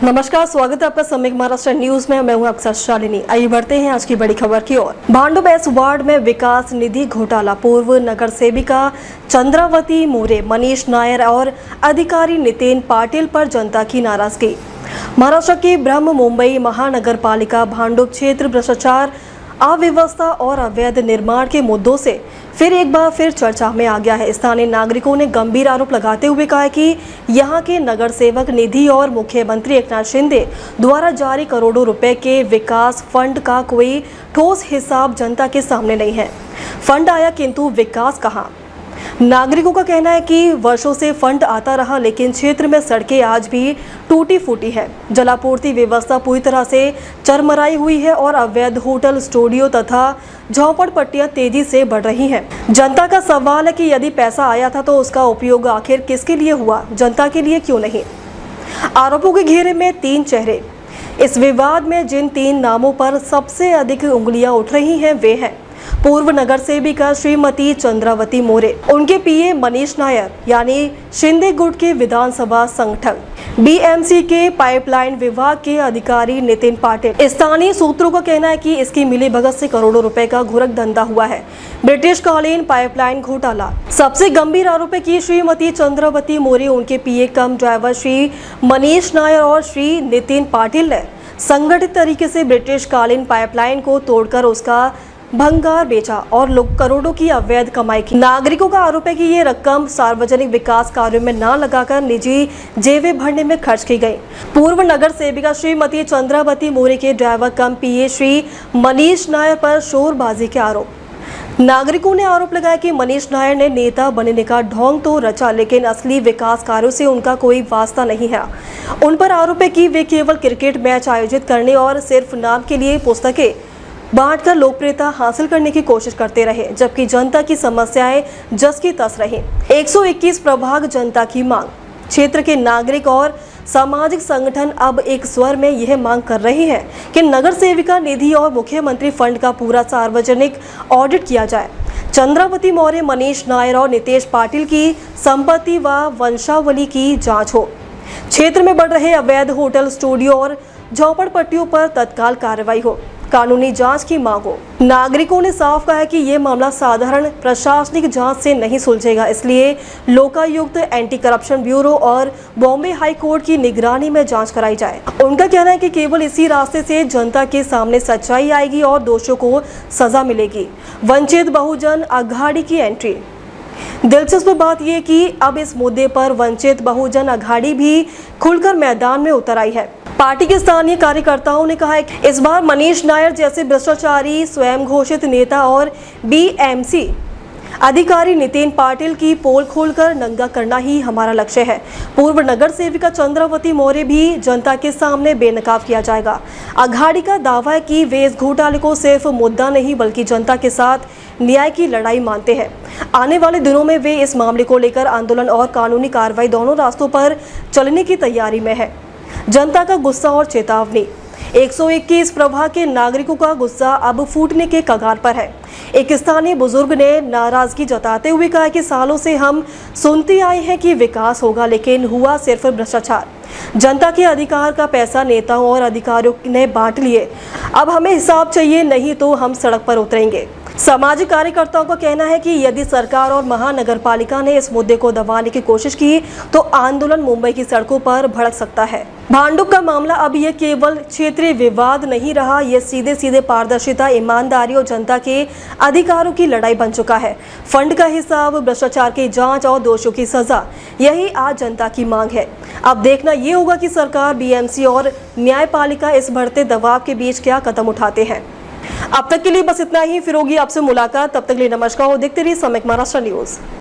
नमस्कार, स्वागत है आपका सम्यक महाराष्ट्र न्यूज में। मैं हूं अक्सर शालिनी। आइए बढ़ते हैं आज की बड़ी खबर की ओर। भांडुप एस वार्ड में विकास निधि घोटाला, पूर्व नगर सेविका चंद्रावती मोरे, मनीष नायर और अधिकारी नितिन पाटिल पर जनता की नाराजगी। महाराष्ट्र की ब्रह्म मुंबई महानगर पालिका भांडुप क्षेत्र भ्रष्टाचार, अव्यवस्था और अवैध निर्माण के मुद्दों से फिर एक बार चर्चा में आ गया है। स्थानीय नागरिकों ने गंभीर आरोप लगाते हुए कहा है कि यहां के नगर सेवक निधि और मुख्यमंत्री एकनाथ शिंदे द्वारा जारी करोड़ों रुपए के विकास फंड का कोई ठोस हिसाब जनता के सामने नहीं है। फंड आया किंतु विकास कहां? नागरिकों का कहना है कि वर्षों से फंड आता रहा, लेकिन क्षेत्र में सड़कें आज भी टूटी फूटी है, जलापूर्ति व्यवस्था पूरी तरह से चरमराई हुई है और अवैध होटल, स्टूडियो तथा झोपड़पट्टियां तेजी से बढ़ रही हैं। जनता का सवाल है कि यदि पैसा आया था तो उसका उपयोग आखिर किसके लिए हुआ, जनता के लिए क्यों नहीं? आरोपों के घेरे में तीन चेहरे। इस विवाद में जिन तीन नामों पर सबसे अधिक उंगलियां उठ रही हैं वे हैं पूर्व नगर सेविका श्रीमती चंद्रावती मोरे, उनके पीए मनीष नायर यानी शिंदे गुट के विधानसभा संगठक, बीएमसी के पाइपलाइन विभाग के अधिकारी नितिन पाटिल। स्थानीय सूत्रों का कहना है कि इसकी मिलीभगत से करोड़ों रुपए का घुरक धंधा हुआ है। ब्रिटिशकालीन पाइपलाइन घोटाला सबसे गंभीर आरोप है कि श्रीमती चंद्रावती मोरे, उनके पीए कम ड्राइवर श्री मनीष नायर और श्री नितिन पाटिल ने संगठित तरीके से ब्रिटिशकालीन पाइपलाइन को तोड़कर उसका भंगार बेचा और लोग करोड़ों की अवैध कमाई की। नागरिकों का आरोप है कि ये रकम सार्वजनिक विकास कार्यों में न लगाकर निजी जेबें भरने में खर्च की गई। पूर्व नगर सेविका श्रीमती चंद्रावती मोरे के ड्राइवर कम पीए श्री मनीष नायर पर शोरबाजी के आरोप। नागरिकों ने आरोप लगाया कि मनीष नायर ने नेता बनने का ढोंग तो रचा, लेकिन असली विकास कार्यों से उनका कोई वास्ता नहीं है। उन पर आरोप है कि वे केवल क्रिकेट मैच आयोजित करने और सिर्फ नाम के लिए पुस्तकें बांटकर लोकप्रियता हासिल करने की कोशिश करते रहे, जबकि जनता की समस्याएं जस की तस रही। 121 प्रभाग जनता की मांग। क्षेत्र के नागरिक और सामाजिक संगठन अब एक स्वर में यह मांग कर रहे हैं कि नगर सेविका निधि और मुख्यमंत्री फंड का पूरा सार्वजनिक ऑडिट किया जाए। चंद्रावती मौर्य, मनीष नायर और नितेश पाटिल की संपत्ति व वंशावली की जांच हो। क्षेत्र में बढ़ रहे अवैध होटल, स्टूडियो और झोपड़पट्टियों पर तत्काल कार्रवाई हो। कानूनी जांच की मांग हो। नागरिकों ने साफ कहा है कि ये मामला साधारण प्रशासनिक जांच से नहीं सुलझेगा, इसलिए लोकायुक्त, एंटी करप्शन ब्यूरो और बॉम्बे हाई कोर्ट की निगरानी में जांच कराई जाए। उनका कहना है कि केवल इसी रास्ते से जनता के सामने सच्चाई आएगी और दोषियों को सजा मिलेगी। वंचित बहुजन अघाड़ी की एंट्री। दिलचस्प बात यह कि अब इस मुद्दे पर वंचित बहुजन अघाड़ी भी खुलकर मैदान में उतर आई है। पार्टी के स्थानीय कार्यकर्ताओं ने कहा है कि इस बार मनीष नायर जैसे भ्रष्टाचारी स्वयं घोषित नेता और बीएमसी अधिकारी नितिन पाटिल की पोल खोलकर नंगा करना ही हमारा लक्ष्य है। पूर्व नगर सेविका चंद्रावती मौर्य भी जनता के सामने बेनकाब किया जाएगा। अघाड़ी का दावा है कि वे इस घोटाले को सिर्फ मुद्दा नहीं बल्कि जनता के साथ न्याय की लड़ाई मानते हैं। आने वाले दिनों में वे इस मामले को लेकर आंदोलन और कानूनी कार्रवाई दोनों रास्तों पर चलने की तैयारी में है। जनता का गुस्सा और चेतावनी। 121 प्रभाग के नागरिकों का गुस्सा अब फूटने के कगार पर है। एक स्थानीय बुजुर्ग ने नाराजगी जताते हुए कहा कि सालों से हम सुनते आए हैं कि विकास होगा, लेकिन हुआ सिर्फ भ्रष्टाचार। जनता के अधिकार का पैसा नेताओं और अधिकारियों ने बांट लिए। अब हमें हिसाब चाहिए, नहीं तो हम सड़क पर उतरेंगे। सामाजिक कार्यकर्ताओं का कहना है कि यदि सरकार और महानगर पालिका ने इस मुद्दे को दबाने की कोशिश की तो आंदोलन मुंबई की सड़कों पर भड़क सकता है। भांडुप का मामला अब यह केवल क्षेत्रीय विवाद नहीं रहा, यह सीधे सीधे पारदर्शिता, ईमानदारी और जनता के अधिकारों की लड़ाई बन चुका है। फंड का हिसाब, भ्रष्टाचार की जांच और दोषियों की सजा, यही आज जनता की मांग है। अब देखना यह होगा कि सरकार, बीएमसी और न्यायपालिका इस बढ़ते दबाव के बीच क्या कदम उठाते हैं। अब तक के लिए बस इतना ही। फिर होगी आपसे मुलाकात, तब तक के लिए नमस्कार और देखते रहिए सम्यक महाराष्ट्र न्यूज।